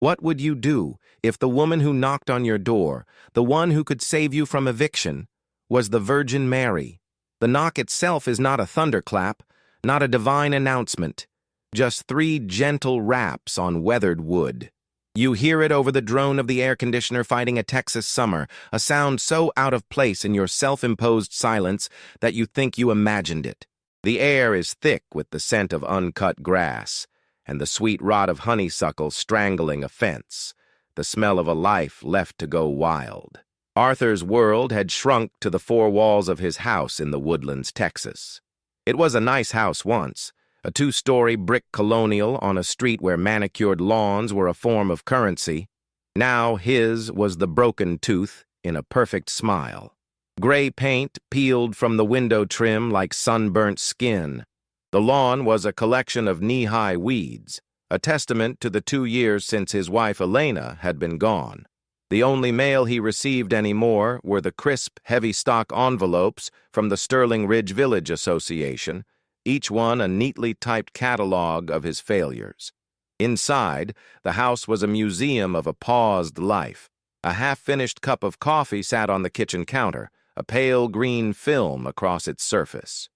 What would you do if the woman who knocked on your door, the one who could save you from eviction, was the Virgin Mary? The knock itself is not a thunderclap, not a divine announcement, just 3 gentle raps on weathered wood. You hear it over the drone of the air conditioner fighting a Texas summer, a sound so out of place in your self-imposed silence that you think you imagined it. The air is thick with the scent of uncut grass, and the sweet rot of honeysuckle strangling a fence, the smell of a life left to go wild. Arthur's world had shrunk to the 4 walls of his house in the Woodlands, Texas. It was a nice house once, a 2-story brick colonial on a street where manicured lawns were a form of currency. Now his was the broken tooth in a perfect smile. Gray paint peeled from the window trim like sunburnt skin. The lawn was a collection of knee-high weeds, a testament to the 2 years since his wife Elena had been gone. The only mail he received anymore were the crisp, heavy-stock envelopes from the Sterling Ridge Village Association, each one a neatly typed catalog of his failures. Inside, the house was a museum of a paused life. A half-finished cup of coffee sat on the kitchen counter, a pale green film across its surface.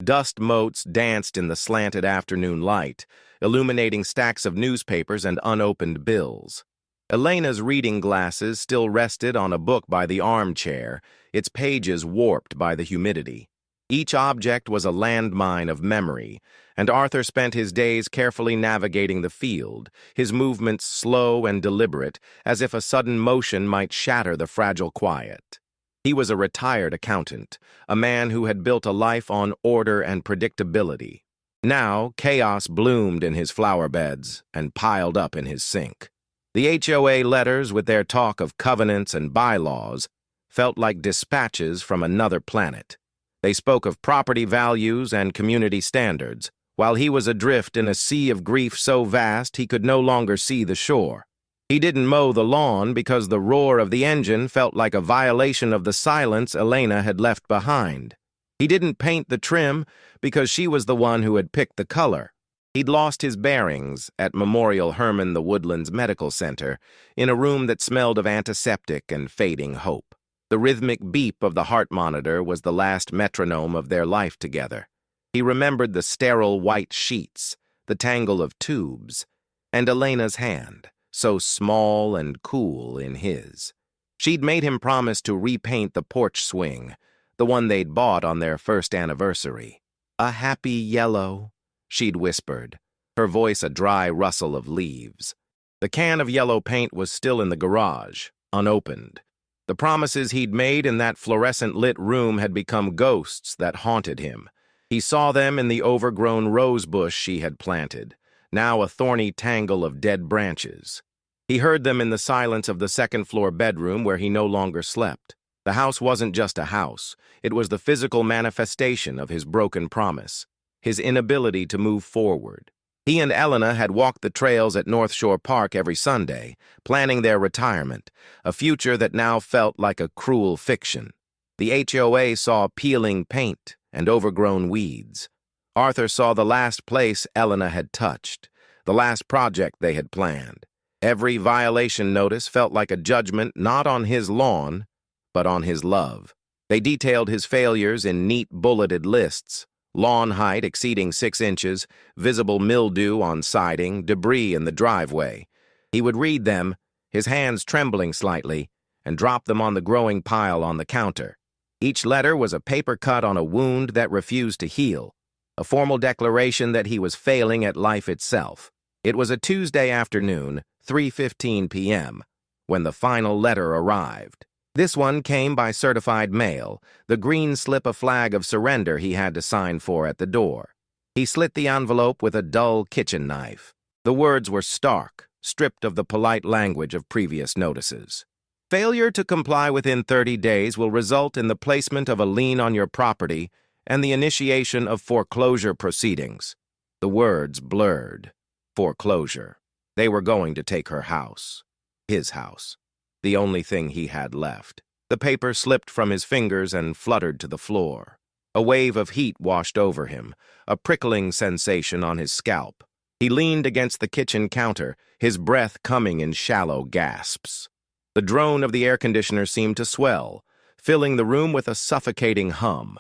Dust motes danced in the slanted afternoon light, illuminating stacks of newspapers and unopened bills. Elena's reading glasses still rested on a book by the armchair, its pages warped by the humidity. Each object was a landmine of memory, and Arthur spent his days carefully navigating the field, his movements slow and deliberate, as if a sudden motion might shatter the fragile quiet. He was a retired accountant, a man who had built a life on order and predictability. Now, chaos bloomed in his flower beds and piled up in his sink. The HOA letters, with their talk of covenants and bylaws, felt like dispatches from another planet. They spoke of property values and community standards, while he was adrift in a sea of grief so vast he could no longer see the shore. He didn't mow the lawn because the roar of the engine felt like a violation of the silence Elena had left behind. He didn't paint the trim because she was the one who had picked the color. He'd lost his bearings at Memorial Hermann the Woodlands Medical Center, in a room that smelled of antiseptic and fading hope. The rhythmic beep of the heart monitor was the last metronome of their life together. He remembered the sterile white sheets, the tangle of tubes, and Elena's hand, so small and cool in his. She'd made him promise to repaint the porch swing, the one they'd bought on their first anniversary. "A happy yellow," she'd whispered, her voice a dry rustle of leaves. The can of yellow paint was still in the garage, unopened. The promises he'd made in that fluorescent-lit room had become ghosts that haunted him. He saw them in the overgrown rose bush she had planted, now a thorny tangle of dead branches. He heard them in the silence of the second-floor bedroom where he no longer slept. The house wasn't just a house. It was the physical manifestation of his broken promise, his inability to move forward. He and Elena had walked the trails at North Shore Park every Sunday, planning their retirement, a future that now felt like a cruel fiction. The HOA saw peeling paint and overgrown weeds. Arthur saw the last place Elena had touched, the last project they had planned. Every violation notice felt like a judgment not on his lawn, but on his love. They detailed his failures in neat bulleted lists: lawn height exceeding 6 inches, visible mildew on siding, debris in the driveway. He would read them, his hands trembling slightly, and drop them on the growing pile on the counter. Each letter was a paper cut on a wound that refused to heal, a formal declaration that he was failing at life itself. It was a Tuesday afternoon, 3:15 p.m., when the final letter arrived. This one came by certified mail, the green slip a flag of surrender he had to sign for at the door. He slit the envelope with a dull kitchen knife. The words were stark, stripped of the polite language of previous notices. Failure to comply within 30 days will result in the placement of a lien on your property and the initiation of foreclosure proceedings. The words blurred. Foreclosure. They were going to take her house. His house. The only thing he had left. The paper slipped from his fingers and fluttered to the floor. A wave of heat washed over him, a prickling sensation on his scalp. He leaned against the kitchen counter, his breath coming in shallow gasps. The drone of the air conditioner seemed to swell, filling the room with a suffocating hum.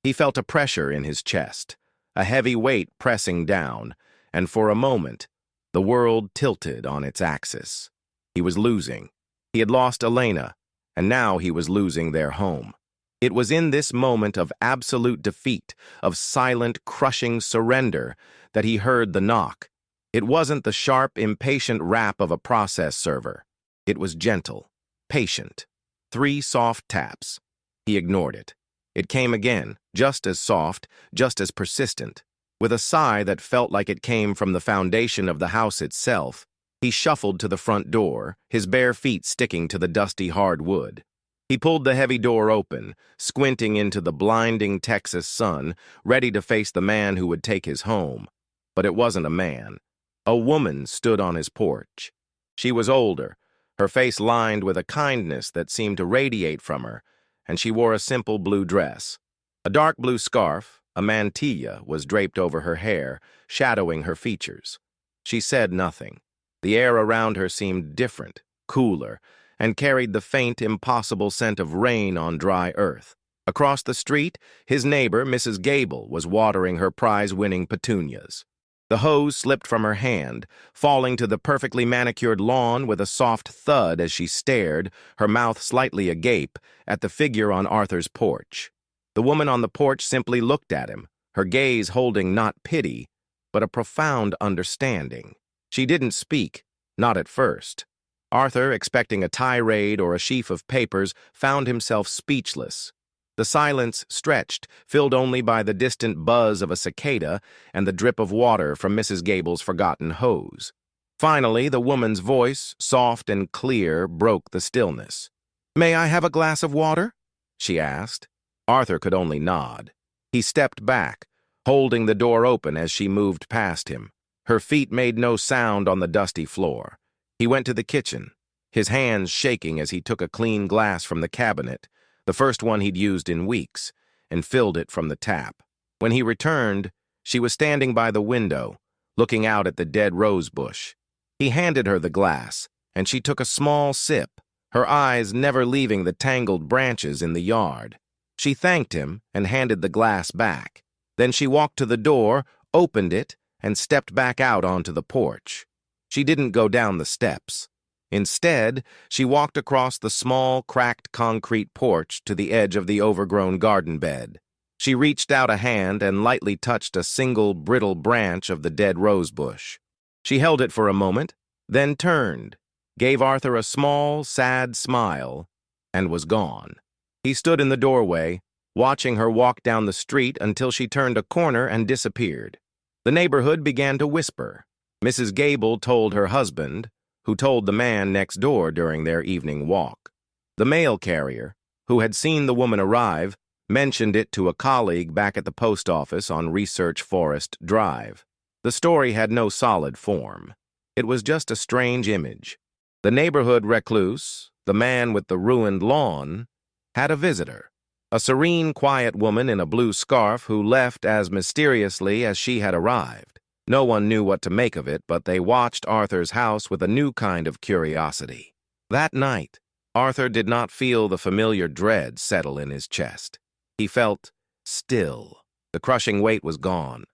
He felt a pressure in his chest, a heavy weight pressing down, and for a moment, the world tilted on its axis. He was losing. He had lost Elena, and now he was losing their home. It was in this moment of absolute defeat, of silent, crushing surrender, that he heard the knock. It wasn't the sharp, impatient rap of a process server. It was gentle, patient. 3 soft taps. He ignored it. It came again, just as soft, just as persistent. With a sigh that felt like it came from the foundation of the house itself, he shuffled to the front door, his bare feet sticking to the dusty hard wood. He pulled the heavy door open, squinting into the blinding Texas sun, ready to face the man who would take his home. But it wasn't a man. A woman stood on his porch. She was older, her face lined with a kindness that seemed to radiate from her, and she wore a simple blue dress. A dark blue scarf, a mantilla, was draped over her hair, shadowing her features. She said nothing. The air around her seemed different, cooler, and carried the faint, impossible scent of rain on dry earth. Across the street, his neighbor, Mrs. Gable, was watering her prize-winning petunias. The hose slipped from her hand, falling to the perfectly manicured lawn with a soft thud as she stared, her mouth slightly agape, at the figure on Arthur's porch. The woman on the porch simply looked at him, her gaze holding not pity, but a profound understanding. She didn't speak, not at first. Arthur, expecting a tirade or a sheaf of papers, found himself speechless. The silence stretched, filled only by the distant buzz of a cicada and the drip of water from Mrs. Gable's forgotten hose. Finally, the woman's voice, soft and clear, broke the stillness. "May I have a glass of water?" she asked. Arthur could only nod. He stepped back, holding the door open as she moved past him. Her feet made no sound on the dusty floor. He went to the kitchen, his hands shaking as he took a clean glass from the cabinet, the first one he'd used in weeks, and filled it from the tap. When he returned, she was standing by the window, looking out at the dead rose bush. He handed her the glass, and she took a small sip, her eyes never leaving the tangled branches in the yard. She thanked him and handed the glass back. Then she walked to the door, opened it, and stepped back out onto the porch. She didn't go down the steps. Instead, she walked across the small, cracked concrete porch to the edge of the overgrown garden bed. She reached out a hand and lightly touched a single, brittle branch of the dead rose bush. She held it for a moment, then turned, gave Arthur a small, sad smile, and was gone. He stood in the doorway, watching her walk down the street until she turned a corner and disappeared. The neighborhood began to whisper. Mrs. Gable told her husband, who told the man next door during their evening walk. The mail carrier, who had seen the woman arrive, mentioned it to a colleague back at the post office on Research Forest Drive. The story had no solid form. It was just a strange image. The neighborhood recluse, the man with the ruined lawn, had a visitor. A serene, quiet woman in a blue scarf who left as mysteriously as she had arrived. No one knew what to make of it, but they watched Arthur's house with a new kind of curiosity. That night, Arthur did not feel the familiar dread settle in his chest. He felt still. The crushing weight was gone,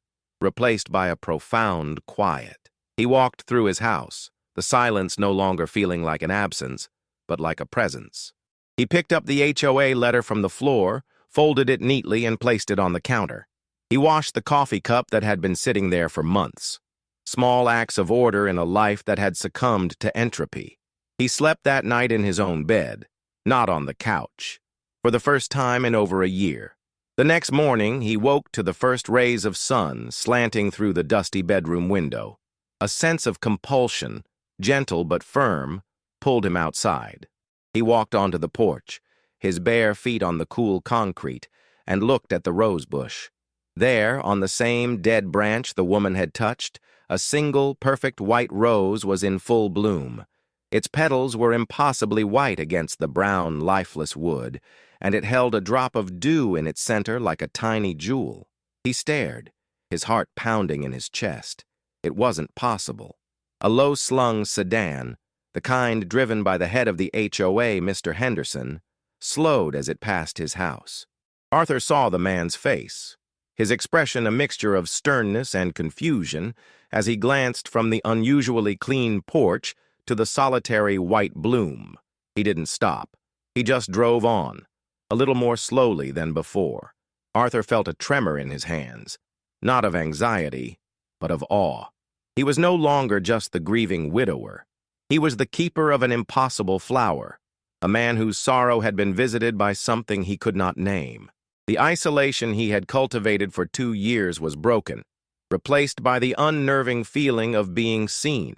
replaced by a profound quiet. He walked through his house, the silence no longer feeling like an absence, but like a presence. He picked up the HOA letter from the floor, folded it neatly, and placed it on the counter. He washed the coffee cup that had been sitting there for months. Small acts of order in a life that had succumbed to entropy. He slept that night in his own bed, not on the couch, for the first time in over a year. The next morning, he woke to the first rays of sun slanting through the dusty bedroom window. A sense of compulsion, gentle but firm, pulled him outside. He walked onto the porch, his bare feet on the cool concrete, and looked at the rose bush. There, on the same dead branch the woman had touched, a single, perfect white rose was in full bloom. Its petals were impossibly white against the brown, lifeless wood, and it held a drop of dew in its center like a tiny jewel. He stared, his heart pounding in his chest. It wasn't possible. A low-slung sedan, the kind driven by the head of the HOA, Mr. Henderson, slowed as it passed his house. Arthur saw the man's face, his expression a mixture of sternness and confusion as he glanced from the unusually clean porch to the solitary white bloom. He didn't stop. He just drove on, a little more slowly than before. Arthur felt a tremor in his hands, not of anxiety, but of awe. He was no longer just the grieving widower. He was the keeper of an impossible flower, a man whose sorrow had been visited by something he could not name. The isolation he had cultivated for 2 years was broken, replaced by the unnerving feeling of being seen.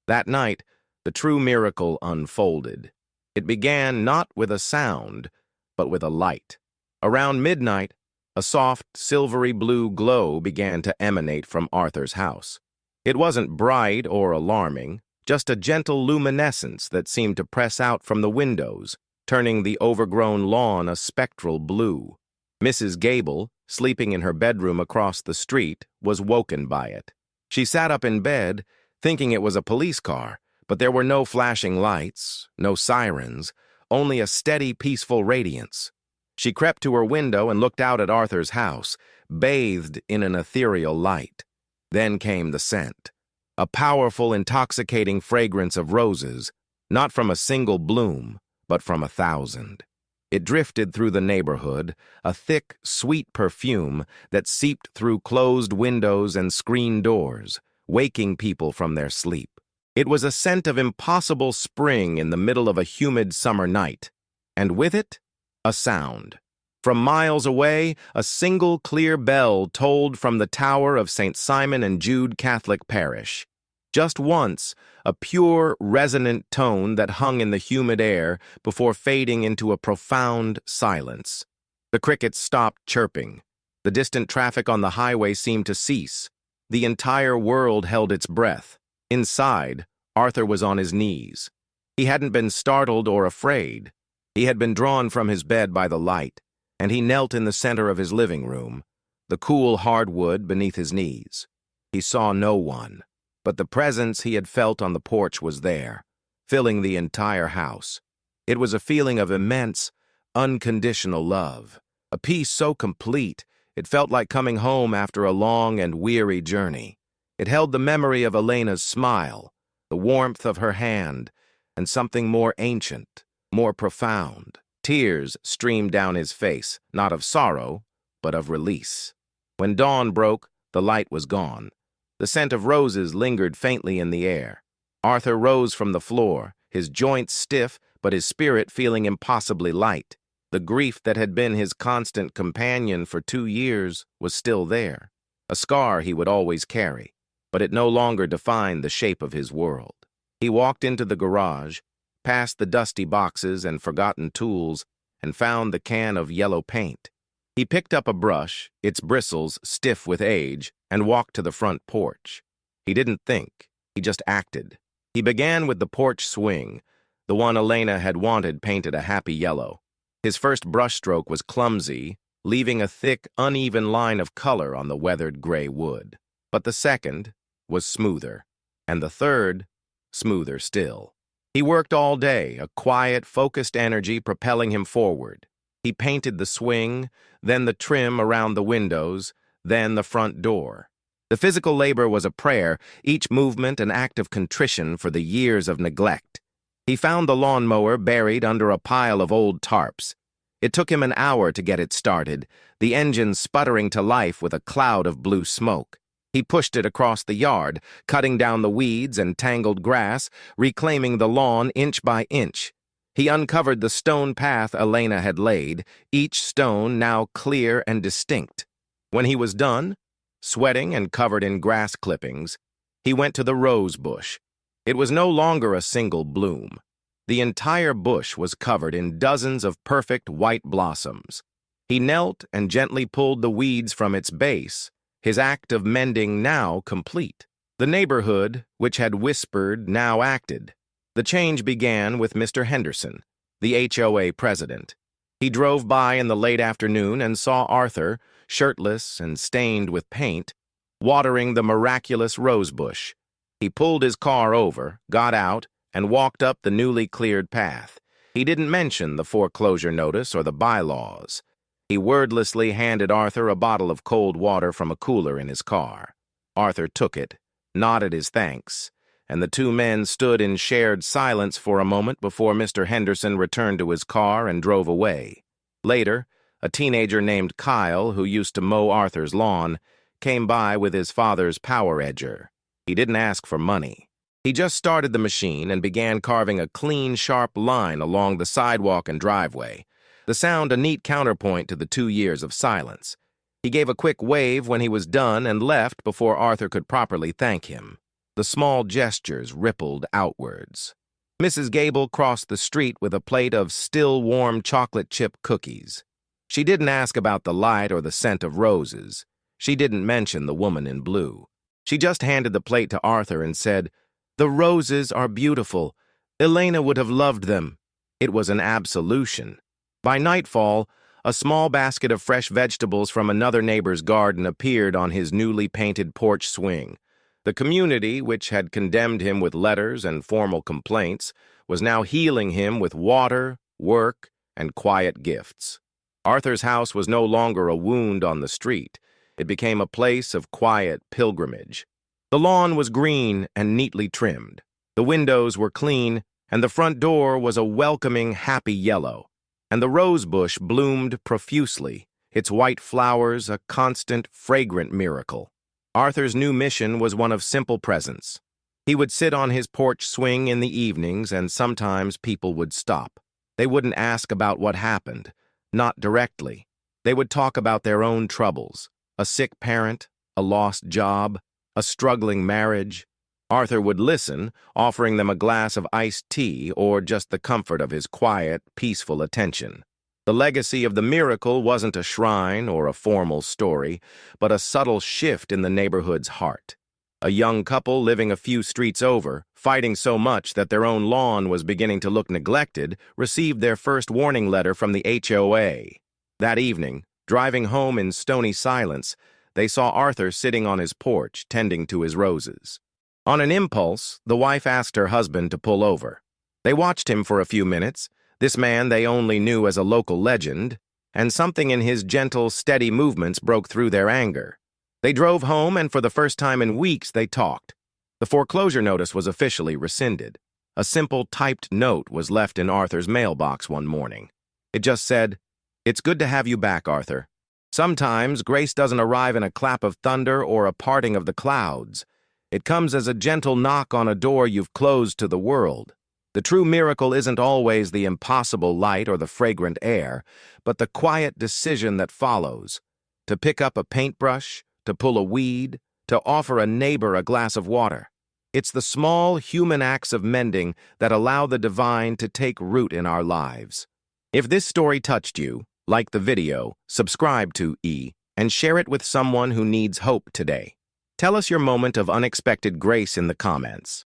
That night, the true miracle unfolded. It began not with a sound, but with a light. Around midnight, a soft, silvery blue glow began to emanate from Arthur's house. It wasn't bright or alarming, just a gentle luminescence that seemed to press out from the windows, turning the overgrown lawn a spectral blue. Mrs. Gable, sleeping in her bedroom across the street, was woken by it. She sat up in bed, thinking it was a police car, but there were no flashing lights, no sirens, only a steady, peaceful radiance. She crept to her window and looked out at Arthur's house, bathed in an ethereal light. Then came the scent, a powerful, intoxicating fragrance of roses, not from a single bloom, but from 1,000. It drifted through the neighborhood, a thick, sweet perfume that seeped through closed windows and screen doors, waking people from their sleep. It was a scent of impossible spring in the middle of a humid summer night, and with it, a sound. From miles away, a single clear bell tolled from the tower of St. Simon and Jude Catholic Parish. Just once, a pure, resonant tone that hung in the humid air before fading into a profound silence. The crickets stopped chirping. The distant traffic on the highway seemed to cease. The entire world held its breath. Inside, Arthur was on his knees. He hadn't been startled or afraid. He had been drawn from his bed by the light, and he knelt in the center of his living room, the cool hardwood beneath his knees. He saw no one, but the presence he had felt on the porch was there, filling the entire house. It was a feeling of immense, unconditional love, a peace so complete it felt like coming home after a long and weary journey. It held the memory of Elena's smile, the warmth of her hand, and something more ancient, more profound. Tears streamed down his face, not of sorrow, but of release. When dawn broke, the light was gone. The scent of roses lingered faintly in the air. Arthur rose from the floor, his joints stiff, but his spirit feeling impossibly light. The grief that had been his constant companion for 2 years was still there, a scar he would always carry, but it no longer defined the shape of his world. He walked into the garage, past the dusty boxes and forgotten tools, and found the can of yellow paint. He picked up a brush, its bristles stiff with age, and walked to the front porch. He didn't think, he just acted. He began with the porch swing, the one Elena had wanted painted a happy yellow. His first brushstroke was clumsy, leaving a thick, uneven line of color on the weathered gray wood. But the second was smoother, and the third, smoother still. He worked all day, a quiet, focused energy propelling him forward. He painted the swing, then the trim around the windows, then the front door. The physical labor was a prayer, each movement an act of contrition for the years of neglect. He found the lawnmower buried under a pile of old tarps. It took him an hour to get it started, the engine sputtering to life with a cloud of blue smoke. He pushed it across the yard, cutting down the weeds and tangled grass, reclaiming the lawn inch by inch. He uncovered the stone path Elena had laid, each stone now clear and distinct. When he was done, sweating and covered in grass clippings, he went to the rose bush. It was no longer a single bloom. The entire bush was covered in dozens of perfect white blossoms. He knelt and gently pulled the weeds from its base, his act of mending now complete. The neighborhood, which had whispered, now acted. The change began with Mr. Henderson, the HOA president. He drove by in the late afternoon and saw Arthur, shirtless and stained with paint, watering the miraculous rosebush. He pulled his car over, got out, and walked up the newly cleared path. He didn't mention the foreclosure notice or the bylaws. He wordlessly handed Arthur a bottle of cold water from a cooler in his car. Arthur took it, nodded his thanks, and the two men stood in shared silence for a moment before Mr. Henderson returned to his car and drove away. Later, a teenager named Kyle, who used to mow Arthur's lawn, came by with his father's power edger. He didn't ask for money. He just started the machine and began carving a clean, sharp line along the sidewalk and driveway, the sound a neat counterpoint to the 2 years of silence. He gave a quick wave when he was done and left before Arthur could properly thank him. The small gestures rippled outwards. Mrs. Gable crossed the street with a plate of still warm chocolate chip cookies. She didn't ask about the light or the scent of roses. She didn't mention the woman in blue. She just handed the plate to Arthur and said, "The roses are beautiful. Elena would have loved them." It was an absolution. By nightfall, a small basket of fresh vegetables from another neighbor's garden appeared on his newly painted porch swing. The community, which had condemned him with letters and formal complaints, was now healing him with water, work, and quiet gifts. Arthur's house was no longer a wound on the street. It became a place of quiet pilgrimage. The lawn was green and neatly trimmed. The windows were clean, and the front door was a welcoming, happy yellow. And the rosebush bloomed profusely, its white flowers a constant, fragrant miracle. Arthur's new mission was one of simple presence. He would sit on his porch swing in the evenings, and sometimes people would stop. They wouldn't ask about what happened, not directly. They would talk about their own troubles, a sick parent, a lost job, a struggling marriage. Arthur would listen, offering them a glass of iced tea or just the comfort of his quiet, peaceful attention. The legacy of the miracle wasn't a shrine or a formal story, but a subtle shift in the neighborhood's heart. A young couple living a few streets over, fighting so much that their own lawn was beginning to look neglected, received their first warning letter from the HOA. That evening, driving home in stony silence, they saw Arthur sitting on his porch, tending to his roses. On an impulse, the wife asked her husband to pull over. They watched him for a few minutes, this man they only knew as a local legend, and something in his gentle, steady movements broke through their anger. They drove home, and for the first time in weeks they talked. The foreclosure notice was officially rescinded. A simple typed note was left in Arthur's mailbox one morning. It just said, "It's good to have you back, Arthur. Sometimes grace doesn't arrive in a clap of thunder or a parting of the clouds. It comes as a gentle knock on a door you've closed to the world. The true miracle isn't always the impossible light or the fragrant air, but the quiet decision that follows. To pick up a paintbrush, to pull a weed, to offer a neighbor a glass of water. It's the small human acts of mending that allow the divine to take root in our lives." If this story touched you, like the video, subscribe to and share it with someone who needs hope today. Tell us your moment of unexpected grace in the comments.